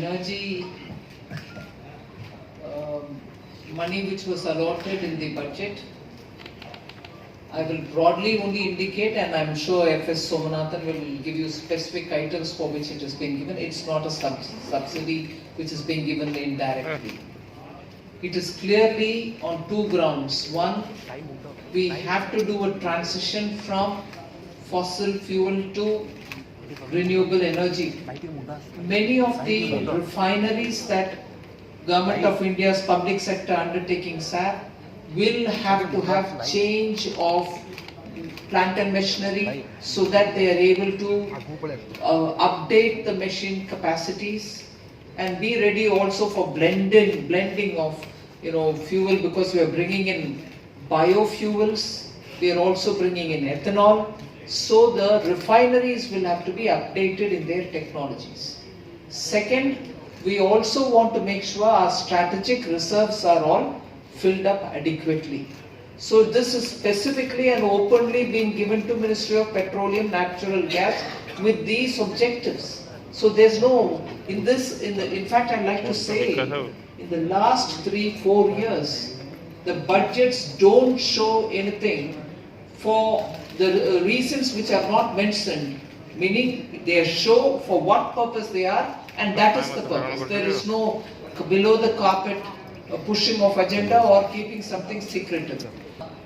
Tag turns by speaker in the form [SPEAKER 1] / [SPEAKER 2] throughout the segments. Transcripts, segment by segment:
[SPEAKER 1] energy money which was allotted in the budget, I will broadly only indicate, and I'm sure FS Somanathan will give you specific items for which it is being given. It's not a subsidy which is being given indirectly. It is clearly on two grounds. One, we have to do a transition from fossil fuel to renewable energy. Many of the refineries that Government of India's public sector undertakings have will have to have change of plant and machinery so that they are able to update the machine capacities and be ready also for blending of fuel, because we are bringing in biofuels, we are also bringing in ethanol. So the refineries will have to be updated in their technologies. Second, we also want to make sure our strategic reserves are all filled up adequately. So this is specifically and openly being given to Ministry of Petroleum, Natural Gas with these objectives. So there's no, in fact I'd like to say, in the last 3-4 years, the budgets don't show anything for the reasons which are not mentioned, meaning they show for what purpose they are, and that is the purpose. There is no below the carpet pushing of agenda or keeping something secretive.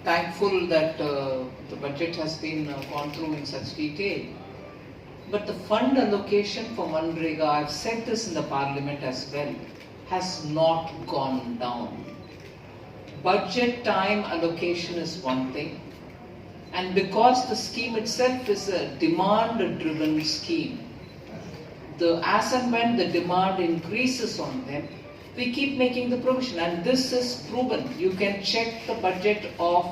[SPEAKER 1] Thankful that the budget has been gone through in such detail. But the fund allocation for Manrega, I've said this in the Parliament as well, has not gone down. Budget time allocation is one thing, and because the scheme itself is a demand-driven scheme, as and when the demand increases on them, we keep making the provision, and this is proven. You can check the budget of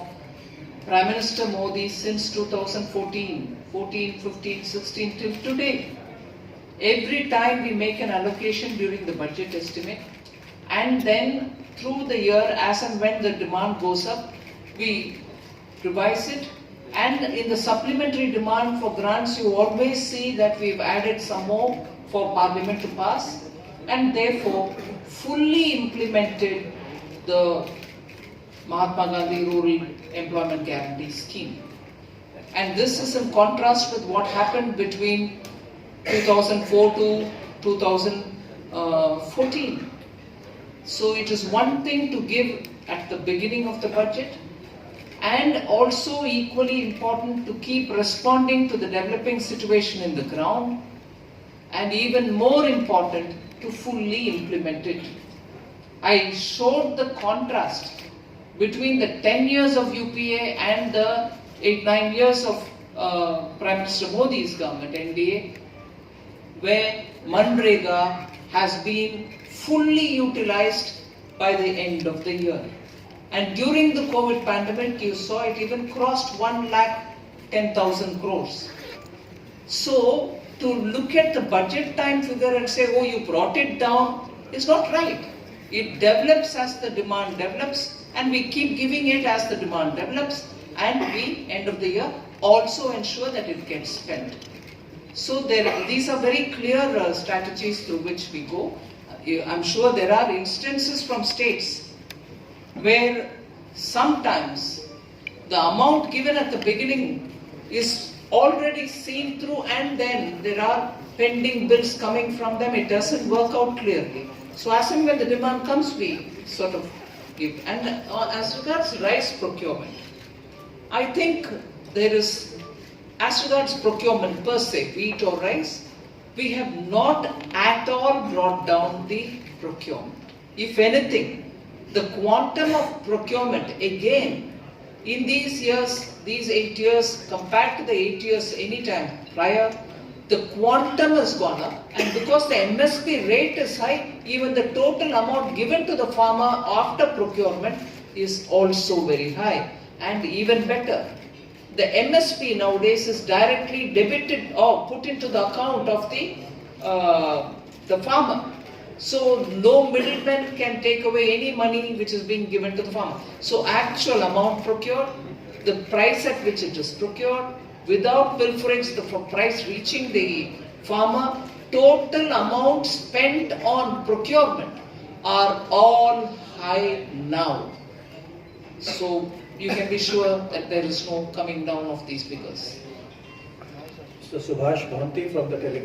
[SPEAKER 1] Prime Minister Modi since 2014, 14, 15, 16 till today. Every time we make an allocation during the budget estimate, and then through the year, as and when the demand goes up, we revise it. And in the supplementary demand for grants, you always see that we've added some more for Parliament to pass, and therefore fully implemented the Mahatma Gandhi Rural Employment Guarantee Scheme. And this is in contrast with what happened between 2004 to 2014. So it is one thing to give at the beginning of the budget, and also equally important to keep responding to the developing situation in the ground, and even more important to fully implement it. I showed the contrast between the 10 years of UPA and the 8-9 years of Prime Minister Modi's government, NDA, where Manrega has been fully utilized by the end of the year. And during the COVID pandemic, you saw it even crossed 1,10,000 crores. So, to look at the budget time figure and say, oh, you brought it down, is not right. It develops as the demand develops, and we keep giving it as the demand develops, and we, end of the year, also ensure that it gets spent. So these are very clear strategies through which we go. I'm sure there are instances from states where sometimes the amount given at the beginning is already seen through, and then there are pending bills coming from them. It doesn't work out clearly. So as and when the demand comes, we sort of give. And as regards rice procurement, I think there is, as regards procurement per se, wheat or rice, we have not at all brought down the procurement. If anything, the quantum of procurement, again, in these years, these 8 years, compared to the 8 years any time prior, the quantum has gone up, and because the MSP rate is high, even the total amount given to the farmer after procurement is also very high. And even better, the MSP nowadays is directly debited or put into the account of the farmer. So no middleman can take away any money which is being given to the farmer. So actual amount procured, the price at which it is procured, without pilferage, the price reaching the farmer, total amount spent on procurement are all high now. So you can be sure that there is no coming down of these figures.
[SPEAKER 2] Mr. Subhash Bhanti from the Telegram.